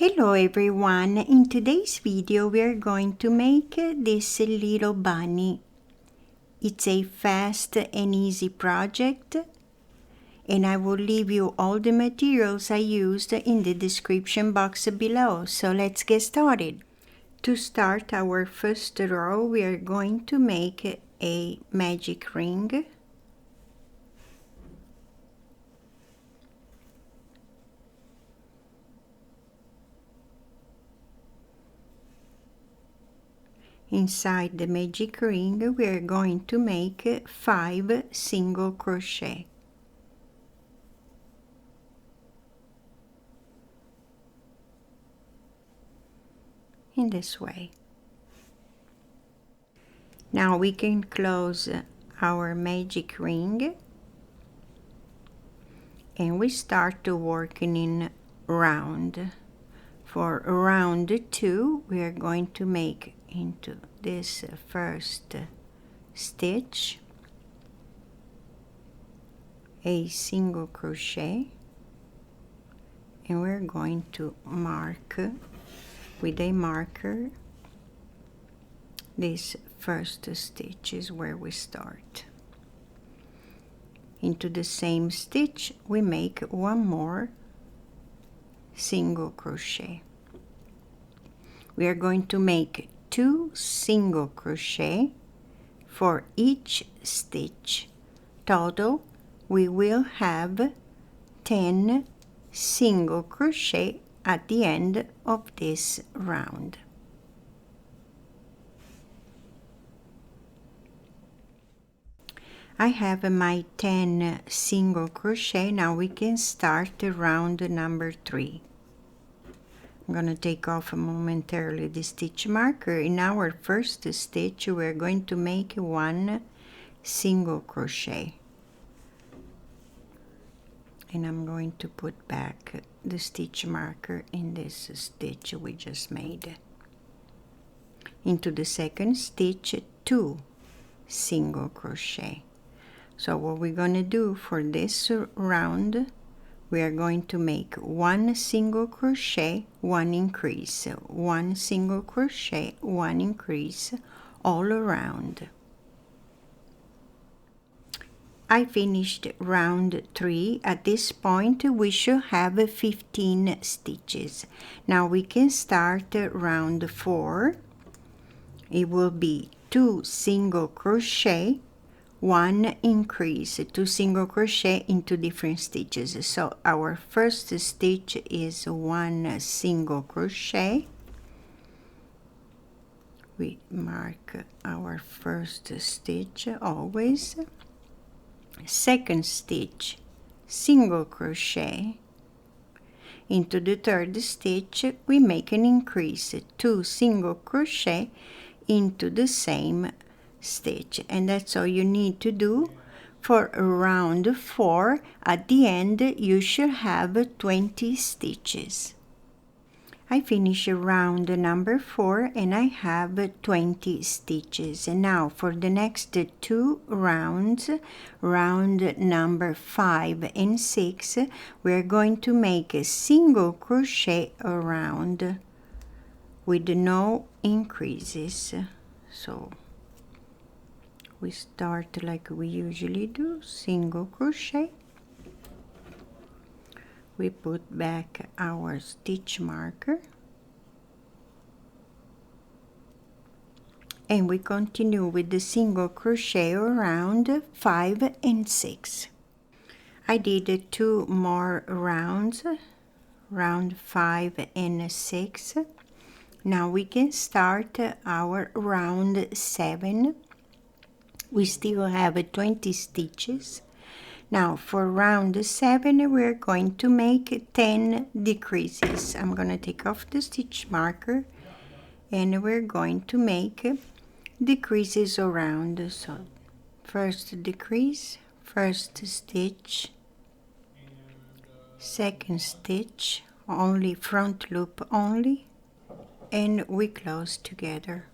Hello everyone, in today's video we are going to make this little bunny. It's a fast and easy project and I will leave you all the materials I used in the description box below, so let's get started. To start our first row we are going to make a magic ring. Inside the magic ring we are going to make 5 single crochet. In this way. Now we can close our magic ring and we start working in round. For round 2 we are going to make into this first stitch a single crochet, and we're going to mark with a marker this first stitch is where we start. Into the same stitch we make one more single crochet. We are going to make 2 single crochet for each stitch. Total we will have 10 single crochet at the end of this round. I have my 10 single crochet. Now we can start round number 3. I'm going to take off momentarily the stitch marker. In our first stitch we're going to make 1 single crochet, and I'm going to put back the stitch marker in this stitch we just made. Into the second stitch 2 single crochet. So what we're going to do for this round, we are going to make 1 single crochet, 1 increase, 1 single crochet, 1 increase all around. I finished round 3. At this point we should have 15 stitches. Now we can start round 4. It will be 2 single crochet, 1 increase, 2 single crochet into different stitches. So our first stitch is 1 single crochet. We mark our first stitch always. Second stitch, single crochet. Into the third stitch we make an increase, 2 single crochet into the same stitch, and that's all you need to do for round 4. At the end you should have 20 stitches. I finish round number 4 and I have 20 stitches. And now for the next 2 rounds, round number 5 and 6, we're going to make a single crochet around with no increases. So we start like we usually do, single crochet. We put back our stitch marker and we continue with the single crochet around 5 and 6. I did 2 more rounds, round 5 and 6. Now we can start our round 7. We still have 20 stitches. Now for round 7 we're going to make 10 decreases. I'm going to take off the stitch marker and we're going to make decreases around. So first decrease, first stitch, second stitch, only front loop only, and we close together.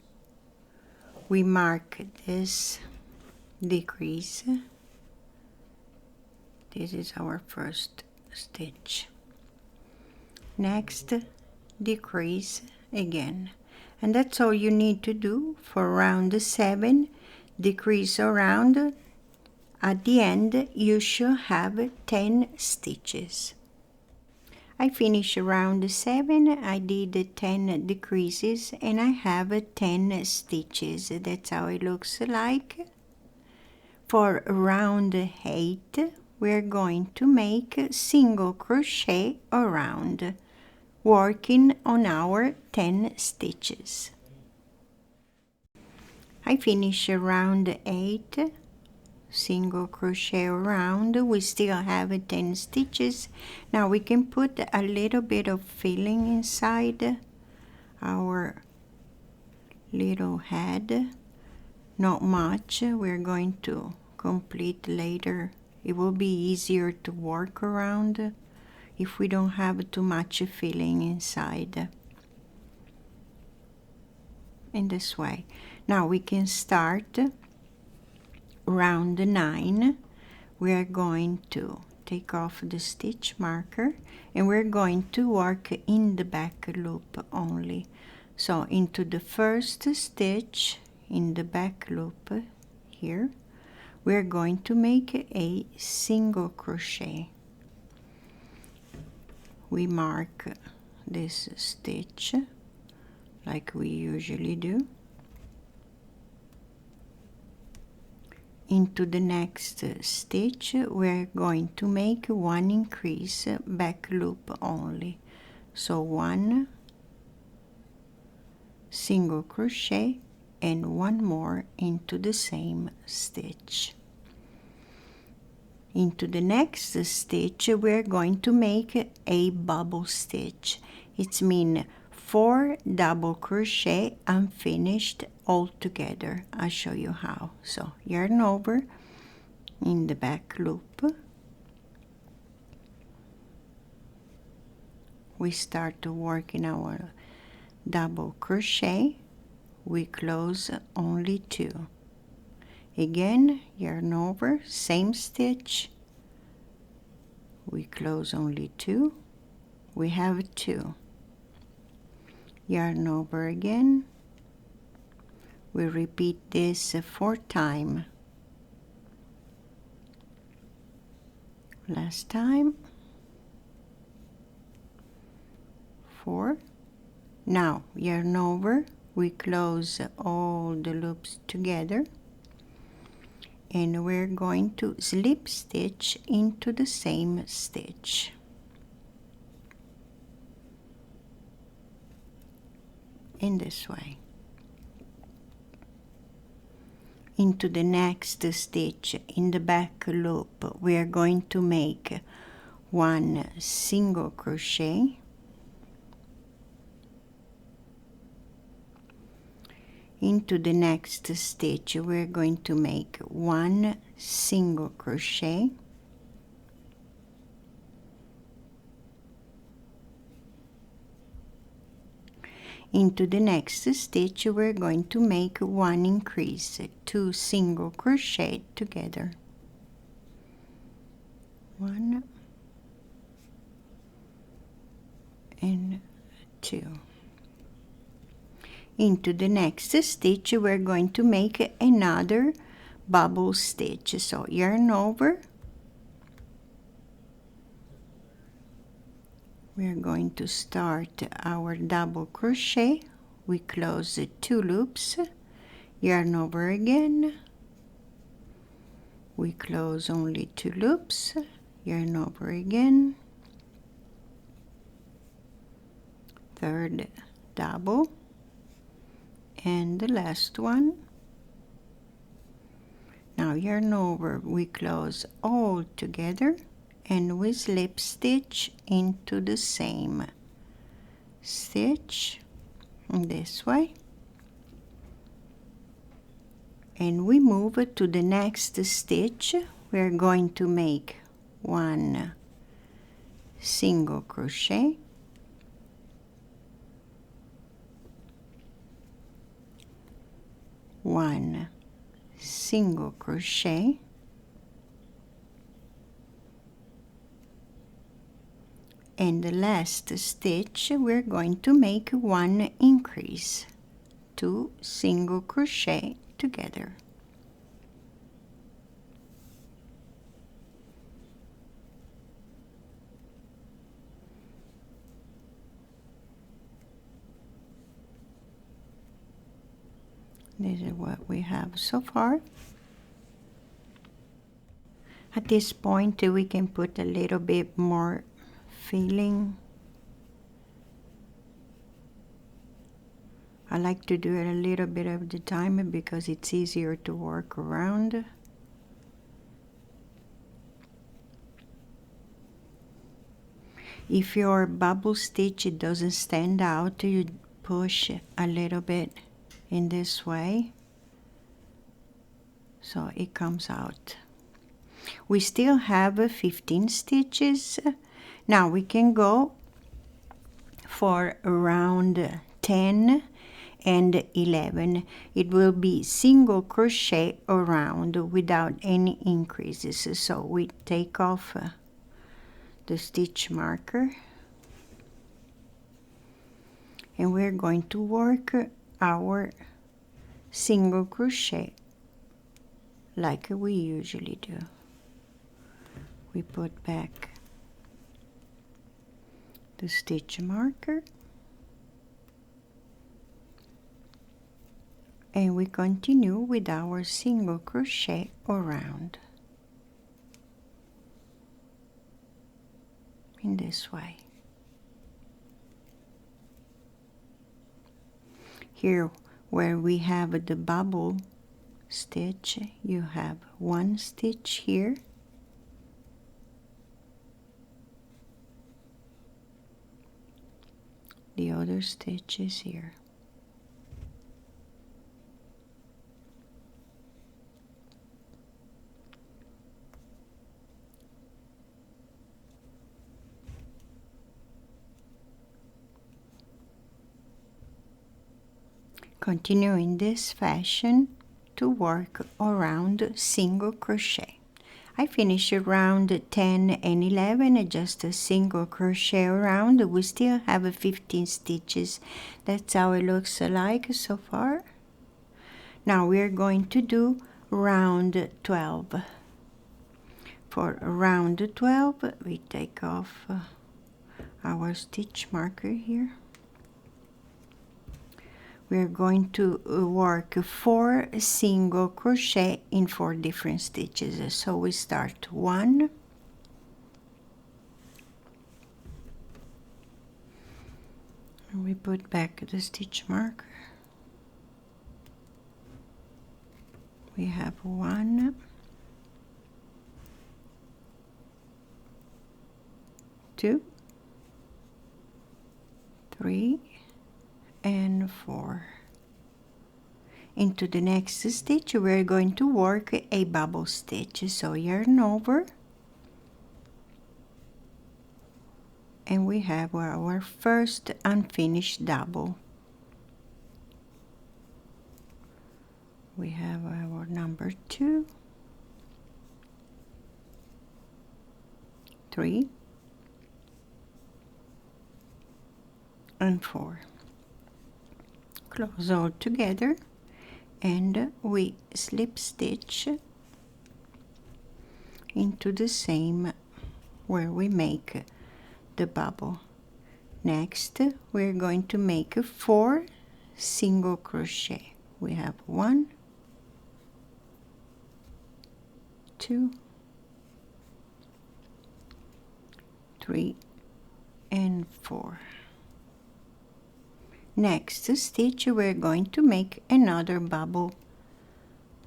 We mark this decrease. This is our first stitch. Next decrease again. And that's all you need to do for round 7. Decrease around. At the end you should have 10 stitches. I finished round 7. I did 10 decreases and I have 10 stitches. That's how it looks like. For round 8 we're going to make single crochet around, working on our 10 stitches. I finished round 8, single crochet around. We still have 10 stitches. Now we can put a little bit of filling inside our little head. Not much. We're going to complete later. It will be easier to work around if we don't have too much filling inside. In this way. Now we can start round 9. We are going to take off the stitch marker and we're going to work in the back loop only. So into the first stitch in the back loop here, we're going to make a single crochet. We mark this stitch like we usually do. Into the next stitch we're going to make 1 increase back loop only. So 1 single crochet and 1 more into the same stitch. Into the next stitch we're going to make a bubble stitch. It means 4 double crochet unfinished all together. I'll show you how. So yarn over in the back loop. We start to work in our double crochet. We close only 2. Again, yarn over, same stitch. We close only 2. We have 2. Yarn over again. We repeat this 4 times. Last time. 4. Now yarn over. We close all the loops together. And we're going to slip stitch into the same stitch. In this way. Into the next stitch in the back loop we are going to make 1 single crochet. Into the next stitch we're going to make 1 single crochet. Into the next stitch we're going to make 1 increase, 2 single crochet together. 1 and 2. Into the next stitch we're going to make another bubble stitch. So yarn over. We're going to start our double crochet. We close 2 loops. Yarn over again. We close only 2 loops. Yarn over again. Third double. And the last one. Now yarn over, we close all together and we slip stitch into the same stitch this way. And we move to the next stitch. We're going to make 1 single crochet. One single crochet, and the last stitch we're going to make 1 increase, 2 single crochet together. This is what we have so far. At this point we can put a little bit more filling. I like to do it a little bit of the time because it's easier to work around. If your bubble stitch doesn't stand out, you push a little bit in this way so it comes out. We still have 15 stitches. Now we can go for round 10 and 11. It will be single crochet around without any increases. So we take off the stitch marker and we're going to work our single crochet like we usually do. We put back the stitch marker and we continue with our single crochet around in this way. Here where we have the bubble stitch, you have 1 stitch here, the other stitch is here. Continue in this fashion to work around single crochet. I finished around 10 and 11, just a single crochet around. We still have 15 stitches. That's how it looks like so far. Now we're going to do round 12. For round 12, we take off our stitch marker here. We're going to work 4 single crochet in 4 different stitches. So we start 1, and we put back the stitch marker. We have 1, 2, 3, and 4. Into the next stitch we're going to work a bubble stitch. So yarn over and we have our first unfinished double. We have our number 2, 3, and 4. Close all together and we slip stitch into the same where we make the bubble. Next we're going to make 4 single crochet. We have 1, 2, 3, and 4. Next stitch we're going to make another bubble.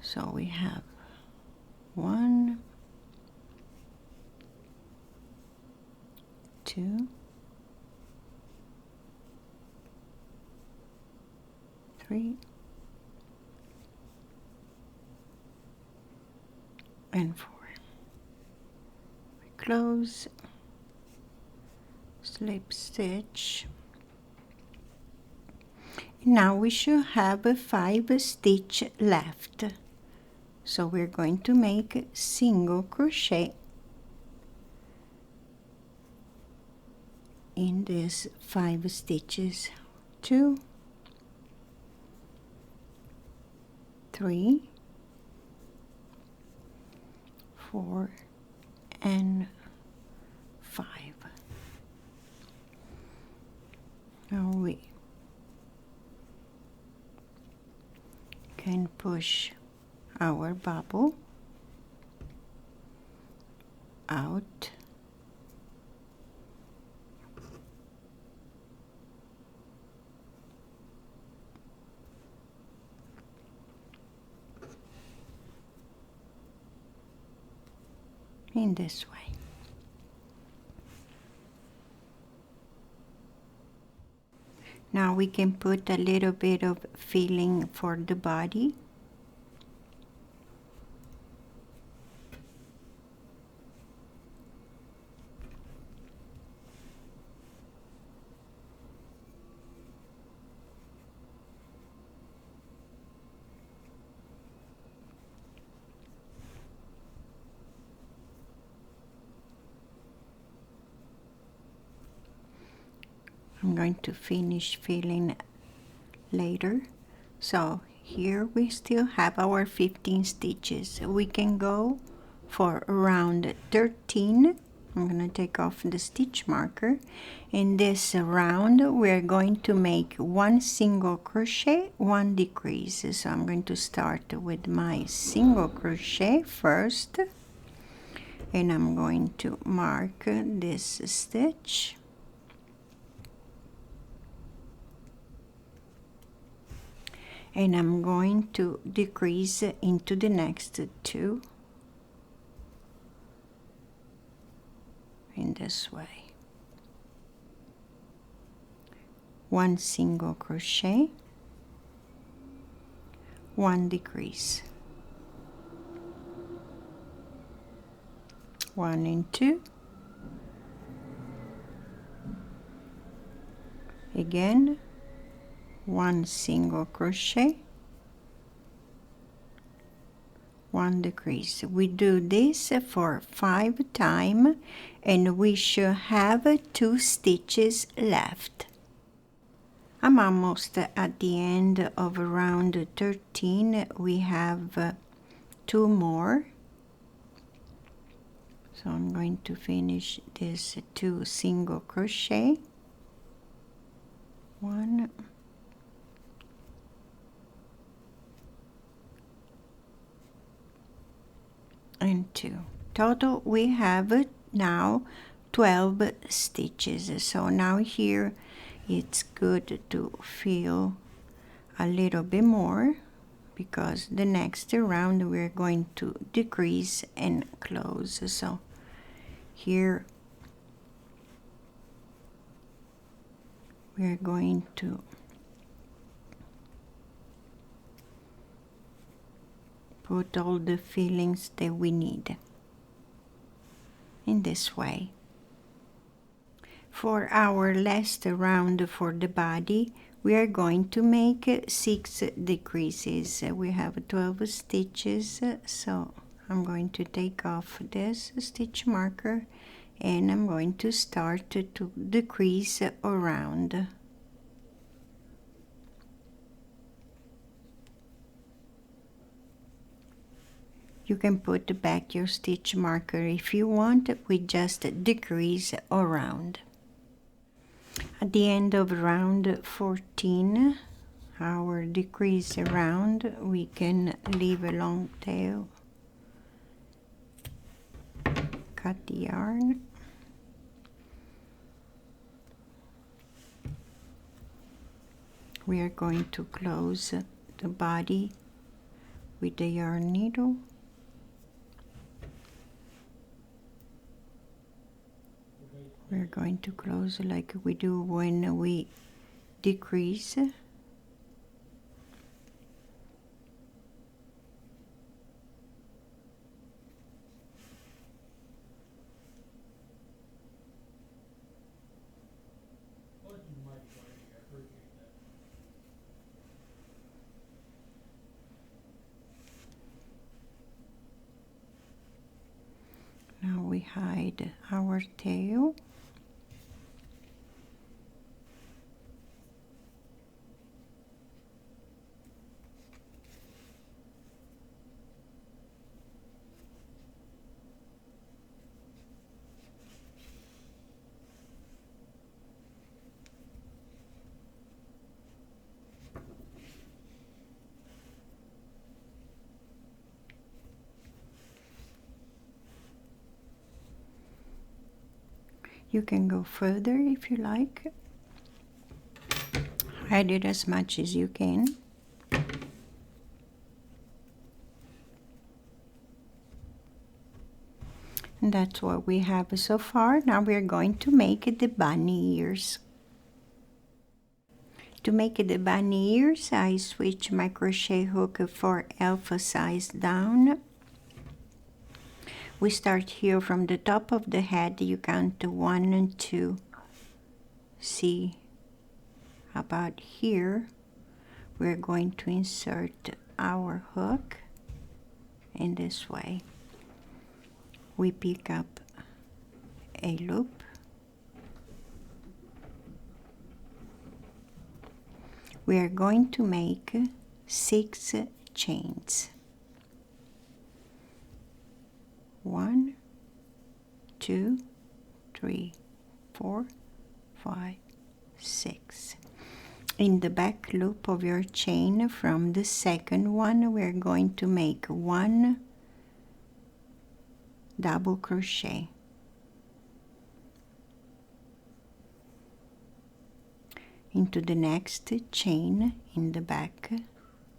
So we have 1, 2, 3, and 4. We close, slip stitch. Now we should have 5 stitch left. So we're going to make single crochet in these 5 stitches. 2, 3, 4, and 5. Now we can push our bubble out. In this way. Now we can put a little bit of filling for the body. I'm going to finish filling later. So here we still have our 15 stitches. We can go for around 13. I'm going to take off the stitch marker. In this round we're going to make 1 single crochet, 1 decrease. So I'm going to start with my single crochet first, and I'm going to mark this stitch. And I'm going to decrease into the next 2 in this way. 1 single crochet, 1 decrease, 1 and 2, again 1 single crochet, 1 decrease. We do this for 5 times and we should have 2 stitches left. I'm almost at the end of round 13. We have 2 more. So I'm going to finish this 2 single crochet. 1, and 2. Total we have now 12 stitches. So now here it's good to fill a little bit more, because the next round we're going to decrease and close. So here we're going to put all the fillings that we need in this way. For our last round for the body, we are going to make 6 decreases. We have 12 stitches, so I'm going to take off this stitch marker and I'm going to start to decrease around. You can put back your stitch marker if you want. We just decrease around. At the end of round 14, our decrease around, we can leave a long tail. Cut the yarn. We are going to close the body with the yarn needle. We're going to close like we do when we decrease. Now we hide our tail. You can go further if you like. Hide it as much as you can. And that's what we have so far. Now we're going to make the bunny ears. To make the bunny ears, I switch my crochet hook for alpha size down. We start here from the top of the head. You count 1 and 2. See, about here, we're going to insert our hook in this way. We pick up a loop. We are going to make 6 chains. 1, 2, 3, 4, 5, 6. In the back loop of your chain from the second one, we're going to make 1 double crochet. Into the next chain in the back,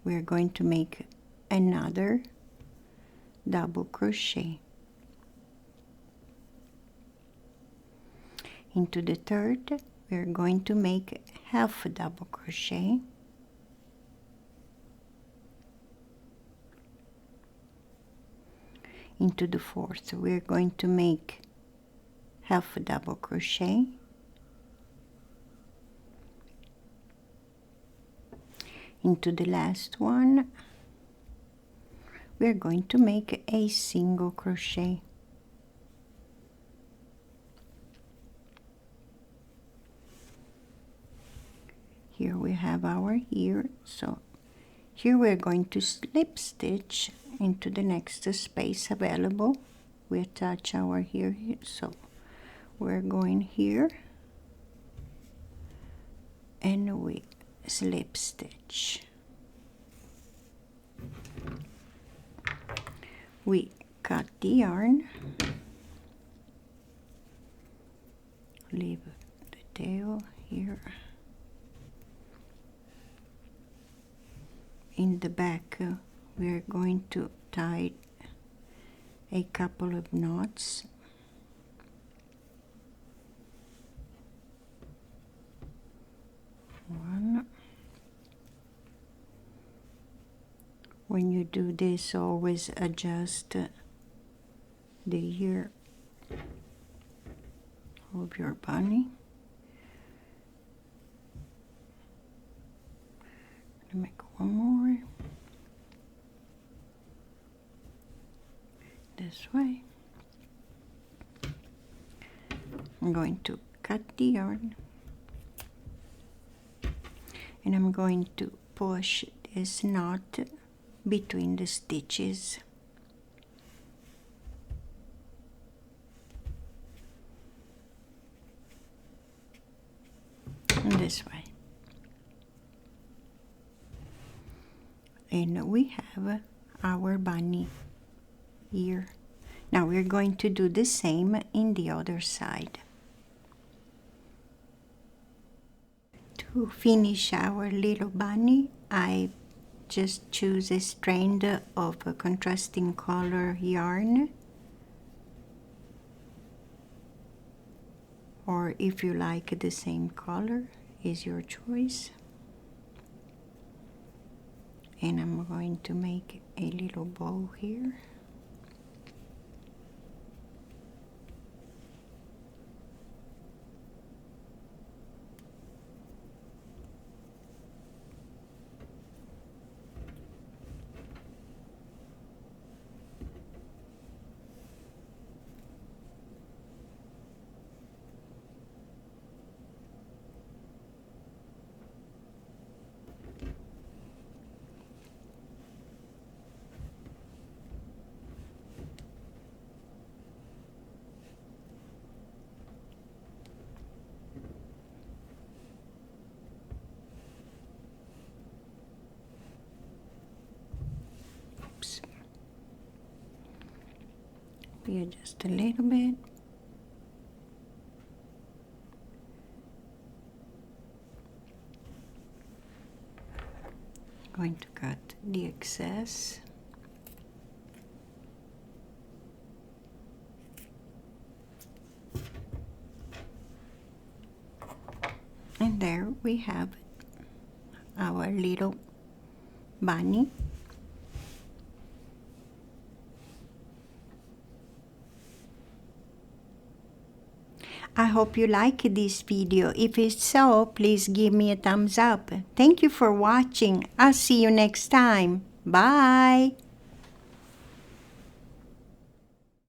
we're going to make another double crochet. Into the third, we're going to make half a double crochet. Into the fourth, we're going to make half a double crochet. Into the last one, we're going to make a single crochet. Here we have our ear, so here we're going to slip stitch into the next space available. We attach our ear here, so we're going here and we slip stitch. We cut the yarn, leave the tail here. In the back, we're going to tie a couple of knots. One. When you do this, always adjust the ear of your bunny. Make one more this way. I'm going to cut the yarn and I'm going to push this knot between the stitches. And this way. And we have our bunny ear. Now we're going to do the same in the other side. To finish our little bunny, I just choose a strand of a contrasting color yarn, or if you like the same color, is your choice. And I'm going to make a little bow here. We adjust a little bit. going to cut the excess. And there we have our little bunny. I hope you like this video. If it's so, please give me a thumbs up. Thank you for watching. I'll see you next time. Bye!